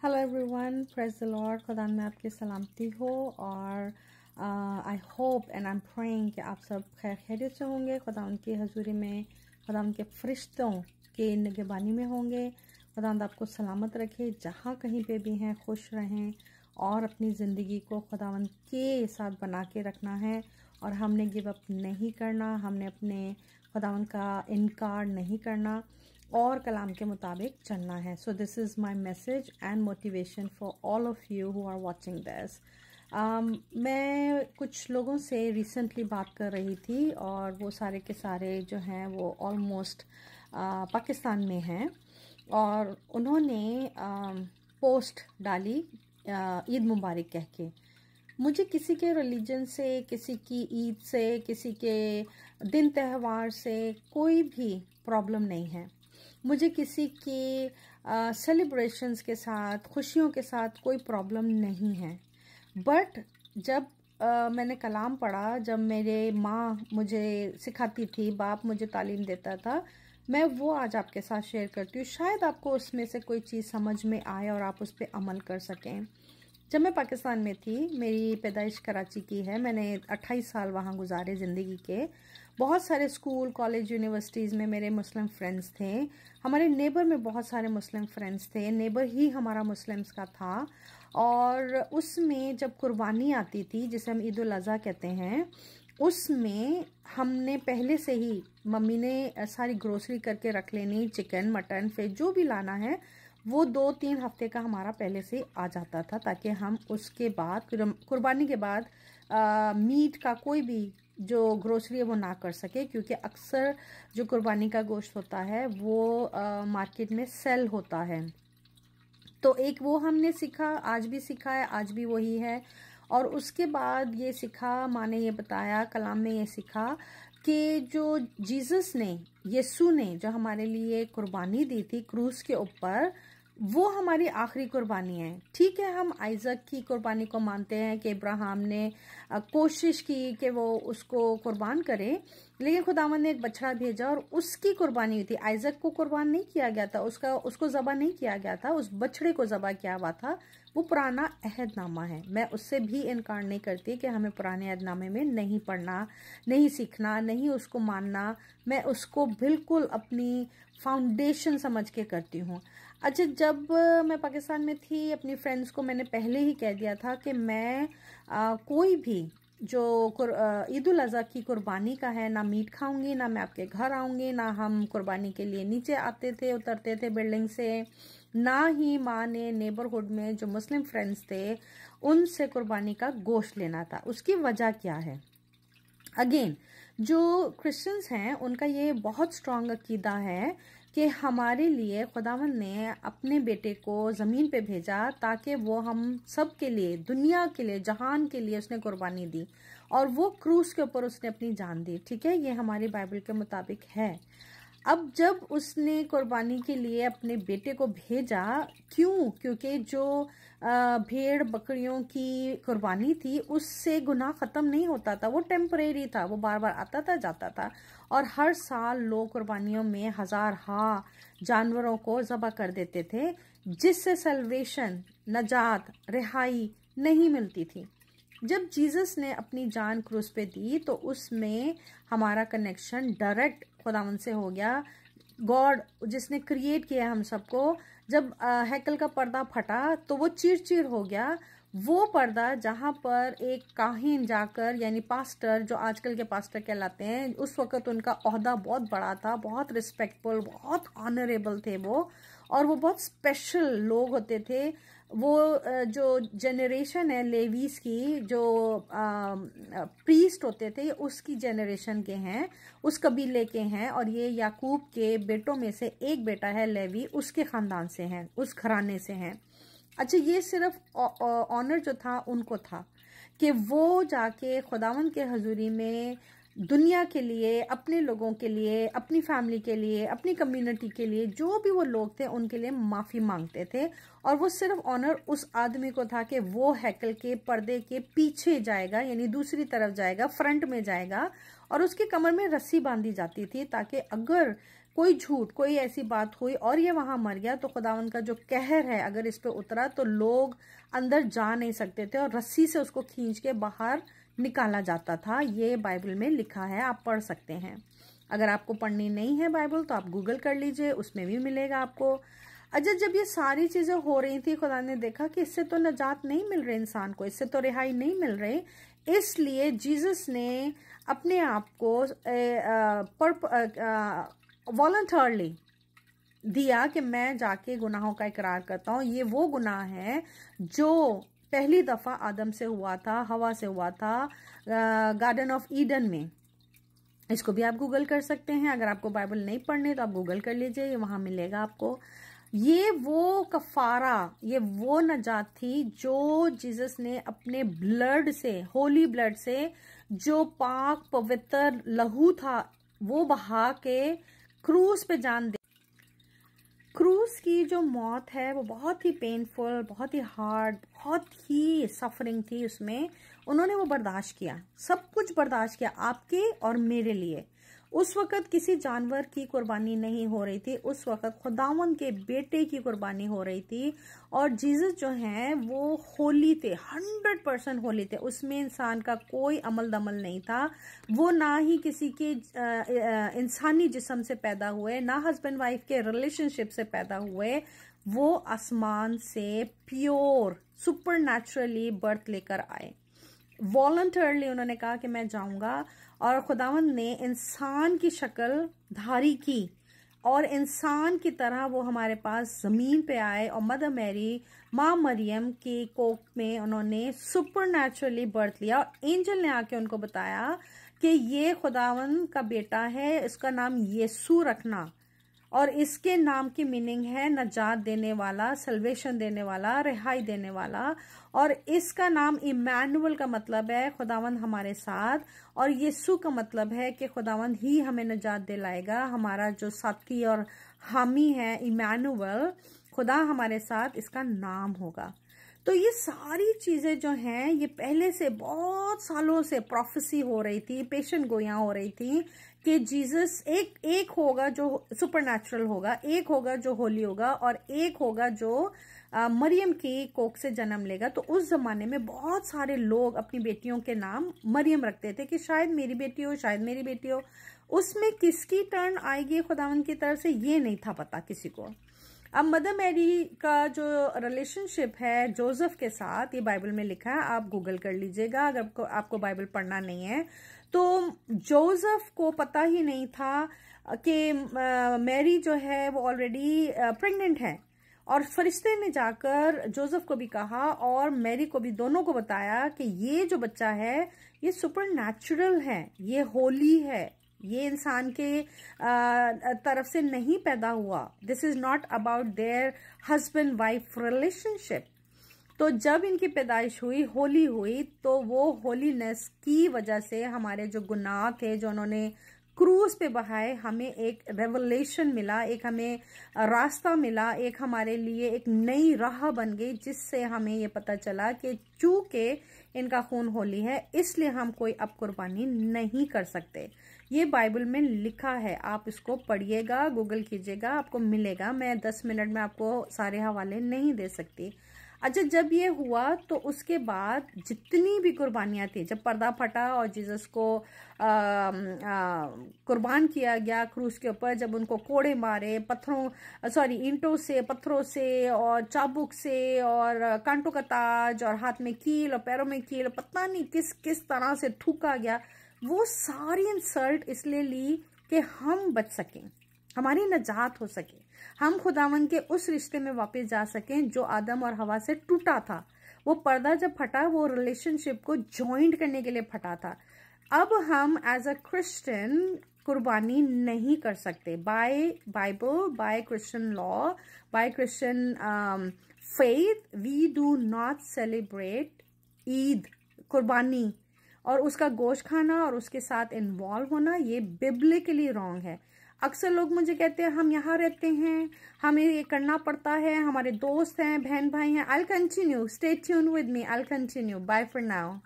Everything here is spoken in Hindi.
Hello everyone, praise the Lord. खुदा में आपकी सलामती हो और I hope and I am praying कि आप सब खैर खैरियत से होंगे। खुदा उनकी हजूरी में, खुदा उनके फरिश्तों के निगहबानी में होंगे। खुदा आपको सलामत रखे, जहाँ कहीं पे भी हैं खुश रहें और अपनी ज़िंदगी को खुदावंद के साथ बना के रखना है। और हमने गिव अप नहीं करना, हमने अपने खुदावंद का इनकार नहीं करना और कलाम के मुताबिक चलना है। So this is my message and motivation for all of you who are watching this. मैं कुछ लोगों से रिसेंटली बात कर रही थी और वो सारे के सारे जो हैं वो ऑलमोस्ट पाकिस्तान में हैं और उन्होंने पोस्ट डाली ईद मुबारक कह के। मुझे किसी के रिलीजन से, किसी की ईद से, किसी के दिन त्यौहार से कोई भी प्रॉब्लम नहीं है। मुझे किसी की सेलिब्रेशंस के साथ, खुशियों के साथ कोई प्रॉब्लम नहीं है। बट जब मैंने कलाम पढ़ा, जब मेरे माँ मुझे सिखाती थी, बाप मुझे तालीम देता था, मैं वो आज आपके साथ शेयर करती हूँ। शायद आपको उसमें से कोई चीज़ समझ में आए और आप उस पर अमल कर सकें। जब मैं पाकिस्तान में थी, मेरी पैदाइश कराची की है, मैंने 28 साल वहाँ गुजारे ज़िंदगी के। बहुत सारे स्कूल, कॉलेज, यूनिवर्सिटीज़ में मेरे मुस्लिम फ्रेंड्स थे। हमारे नेबर में बहुत सारे मुस्लिम फ्रेंड्स थे, नेबर ही हमारा मुस्लिम्स का था। और उसमें जब कुर्बानी आती थी, जिसे हम ईद उल अज़हा कहते हैं, उसमें हमने पहले से ही, मम्मी ने सारी ग्रोसरी करके रख लेनी, चिकन, मटन, फिश जो भी लाना है वो 2-3 हफ्ते का हमारा पहले से आ जाता था, ताकि हम उसके बाद, कुर्बानी के बाद मीट का कोई भी जो ग्रोसरी है वो ना कर सके, क्योंकि अक्सर जो कुर्बानी का गोश्त होता है वो मार्केट में सेल होता है। तो एक वो हमने सीखा, आज भी सीखा है, आज भी वही है। और उसके बाद ये सीखा, माँ ने ये बताया, कलाम में ये सीखा कि जो जीसस ने, यीशु ने जो हमारे लिए कुर्बानी दी थी क्रूस के ऊपर, वो हमारी आखिरी कुर्बानी है। ठीक है, हम आइजक की कुर्बानी को मानते हैं कि इब्राहिम ने कोशिश की कि वो उसको कुर्बान करे, लेकिन खुदावंद ने एक बछड़ा भेजा और उसकी कुर्बानी हुई थी। आइजक को कुर्बान नहीं किया गया था, उसको ज़बह नहीं किया गया था, उस बछड़े को ज़बह किया हुआ था। वो पुराना अहदनामा है। मैं उससे भी इनकार नहीं करती कि हमें पुराने अहदनामे में नहीं पढ़ना, नहीं सीखना, नहीं उसको मानना। मैं उसको बिल्कुल अपनी फाउंडेशन समझ के करती हूँ। अच्छा, जब मैं पाकिस्तान में थी, अपनी फ्रेंड्स को मैंने पहले ही कह दिया था कि मैं कोई भी जो ईद उल अज़हा की कुर्बानी का है, ना मीट खाऊंगी, ना मैं आपके घर आऊंगी, ना हम कुर्बानी के लिए नीचे आते थे, उतरते थे बिल्डिंग से, ना ही माँ ने नेबरहुड में जो मुस्लिम फ्रेंड्स थे उनसे कुर्बानी का गोश्त लेना था। उसकी वजह क्या है? अगेन, जो क्रिश्चियंस हैं उनका ये बहुत स्ट्रांग अकीदा है कि हमारे लिए खुदावंद ने अपने बेटे को ज़मीन पे भेजा ताकि वो हम सब के लिए, दुनिया के लिए, जहान के लिए उसने कुर्बानी दी और वो क्रूस के ऊपर उसने अपनी जान दी। ठीक है, ये हमारी बाइबल के मुताबिक है। अब जब उसने कुर्बानी के लिए अपने बेटे को भेजा, क्यों? क्योंकि जो भेड़ बकरियों की कुर्बानी थी उससे गुनाह ख़त्म नहीं होता था, वो टेम्परेरी था, वो बार बार आता था, जाता था। और हर साल लोग कुर्बानियों में हजार जानवरों को ज़बह कर देते थे, जिससे सल्वेशन, नजात, रिहाई नहीं मिलती थी। जब जीसस ने अपनी जान क्रूस पे दी तो उसमें हमारा कनेक्शन डायरेक्ट खुदावंद से हो गया। गॉड जिसने क्रिएट किया हम सबको, जब हैकल का पर्दा फटा तो वो चीर हो गया। वो पर्दा जहां पर एक काहिन जाकर, यानी पास्टर, जो आजकल के पास्टर कहलाते हैं, उस वक्त उनका ओहदा बहुत बड़ा था, बहुत रिस्पेक्टफुल, बहुत ऑनरेबल थे वो, और वो बहुत स्पेशल लोग होते थे। वो जो जनरेशन है लेवीज की, जो प्रीस्ट होते थे, उसकी जनरेशन के हैं, उस कबीले के हैं, और ये याकूब के बेटों में से एक बेटा है लेवी, उसके खानदान से हैं, उस घराने से हैं। अच्छा, ये सिर्फ ऑनर जो था उनको था कि वो जाके खुदावंद के हजूरी में दुनिया के लिए, अपने लोगों के लिए, अपनी फैमिली के लिए, अपनी कम्युनिटी के लिए, जो भी वो लोग थे उनके लिए माफ़ी मांगते थे। और वो सिर्फ ऑनर उस आदमी को था कि वो हैकल के पर्दे के पीछे जाएगा, यानी दूसरी तरफ जाएगा, फ्रंट में जाएगा, और उसकी कमर में रस्सी बांधी जाती थी ताकि अगर कोई झूठ, कोई ऐसी बात हुई और ये वहां मर गया, तो खुदावंद का जो कहर है अगर इस पे उतरा तो लोग अंदर जा नहीं सकते थे और रस्सी से उसको खींच के बाहर निकाला जाता था। ये बाइबल में लिखा है, आप पढ़ सकते हैं। अगर आपको पढ़नी नहीं है बाइबल तो आप गूगल कर लीजिए, उसमें भी मिलेगा आपको। अच्छा, जब ये सारी चीजें हो रही थी, खुदा ने देखा कि इससे तो निजात नहीं मिल रही इंसान को, इससे तो रिहाई नहीं मिल रही, इसलिए जीसस ने अपने आप को वॉलंटरली दिया कि मैं जाके गुनाहों का इकरार करता हूँ। ये वो गुनाह है जो पहली दफा आदम से हुआ था, हवा से हुआ था गार्डन ऑफ ईडन में। इसको भी आप गूगल कर सकते हैं। अगर आपको बाइबल नहीं पढ़नी तो आप गूगल कर लीजिए, ये वहां मिलेगा आपको। ये वो कफारा, ये वो नजात थी जो जीसस ने अपने ब्लड से, होली ब्लड से, जो पाक पवित्र लहू था वो बहा के क्रूस पे जान दे। क्रूस की जो मौत है वो बहुत ही पेनफुल, बहुत ही हार्ड, बहुत ही सफरिंग थी उसमें। उन्होंने वो बर्दाश्त किया, सब कुछ बर्दाश्त किया आपके और मेरे लिए। उस वक्त किसी जानवर की कुर्बानी नहीं हो रही थी, उस वक्त खुदावंद के बेटे की कुर्बानी हो रही थी। और जीसस जो हैं वो होली थे, 100% होली थे। उसमें इंसान का कोई अमल दमल नहीं था। वो ना ही किसी के इंसानी जिस्म से पैदा हुए, ना हस्बैंड वाइफ के रिलेशनशिप से पैदा हुए। वो आसमान से प्योर सुपर नेचुरली बर्थ लेकर आए। वॉलंटरली उन्होंने कहा कि मैं जाऊंगा, और खुदावंद ने इंसान की शक्ल धारी की और इंसान की तरह वो हमारे पास जमीन पे आए। और मदर मैरी, माँ मरियम की कोख में उन्होंने सुपर नेचुरली बर्थ लिया। और एंजल ने आके उनको बताया कि ये खुदावंद का बेटा है, इसका नाम यीशु रखना, और इसके नाम की मीनिंग है नजात देने वाला, सल्वेशन देने वाला, रिहाई देने वाला। और इसका नाम इमैनुअल का मतलब है खुदावंद हमारे साथ, और यीशु का मतलब है कि खुदावंद ही हमें नजात दिलाएगा। हमारा जो साथी और हामी है इमैनुअल, खुदा हमारे साथ, इसका नाम होगा। तो ये सारी चीजें जो हैं ये पहले से बहुत सालों से प्रोफेसी हो रही थी, पेशेंट गोइयां हो रही थी कि जीसस एक होगा जो सुपरनैचुरल होगा, एक होगा जो होली होगा, और एक होगा जो मरियम की कोख से जन्म लेगा। तो उस जमाने में बहुत सारे लोग अपनी बेटियों के नाम मरियम रखते थे कि शायद मेरी बेटी हो, शायद मेरी बेटी हो। उसमें किसकी टर्न आएगी खुदावंद की तरफ से ये नहीं था पता किसी को। अब मदर मैरी का जो रिलेशनशिप है जोसेफ के साथ, ये बाइबल में लिखा है, आप गूगल कर लीजिएगा अगर आपको बाइबल पढ़ना नहीं है। तो जोसेफ को पता ही नहीं था कि मैरी जो है वो ऑलरेडी प्रेग्नेंट है, और फरिश्ते ने जाकर जोसेफ को भी कहा और मैरी को भी, दोनों को बताया कि ये जो बच्चा है ये सुपर नेचुरल है, ये होली है, ये इंसान के तरफ से नहीं पैदा हुआ। This is not about their husband wife relationship. तो जब इनकी पैदाइश हुई, होली हुई, तो वो होलीनेस की वजह से हमारे जो गुनाह थे जो उन्होंने क्रूज पे बहाए, हमें एक रेवलेशन मिला, एक हमें रास्ता मिला, एक हमारे लिए एक नई राह बन गई, जिससे हमें ये पता चला कि चूंकि इनका खून होली है इसलिए हम कोई अब कुर्बानी नहीं कर सकते। ये बाइबल में लिखा है, आप इसको पढ़िएगा, गूगल कीजिएगा, आपको मिलेगा। मैं 10 मिनट में आपको सारे हवाले नहीं दे सकती। अच्छा, जब ये हुआ तो उसके बाद जितनी भी कुर्बानियां थी, जब पर्दा फटा और जीसस को कुर्बान किया गया क्रूस के ऊपर, जब उनको कोड़े मारे ईंटों से, पत्थरों से और चाबुक से, और कांटों का ताज, और हाथ में कील और पैरों में कील, पता नहीं किस किस तरह से ठूका गया, वो सारी इंसल्ट इसलिए ली कि हम बच सकें, हमारी नजात हो सके, हम खुदावन के उस रिश्ते में वापस जा सकें जो आदम और हवा से टूटा था। वो पर्दा जब फटा, वो रिलेशनशिप को जॉइंट करने के लिए फटा था। अब हम एज अ क्रिश्चियन कुर्बानी नहीं कर सकते। By Bible, by Christian law, by Christian faith, we do not celebrate Eid, कुर्बानी और उसका गोश्त खाना और उसके साथ इन्वॉल्व होना, ये बिब्लिकली रॉन्ग है। अक्सर लोग मुझे कहते हैं हम यहाँ रहते हैं, हमें ये करना पड़ता है, हमारे दोस्त हैं, बहन भाई हैं। I will continue, stay tuned with me, I will continue. Bye for now.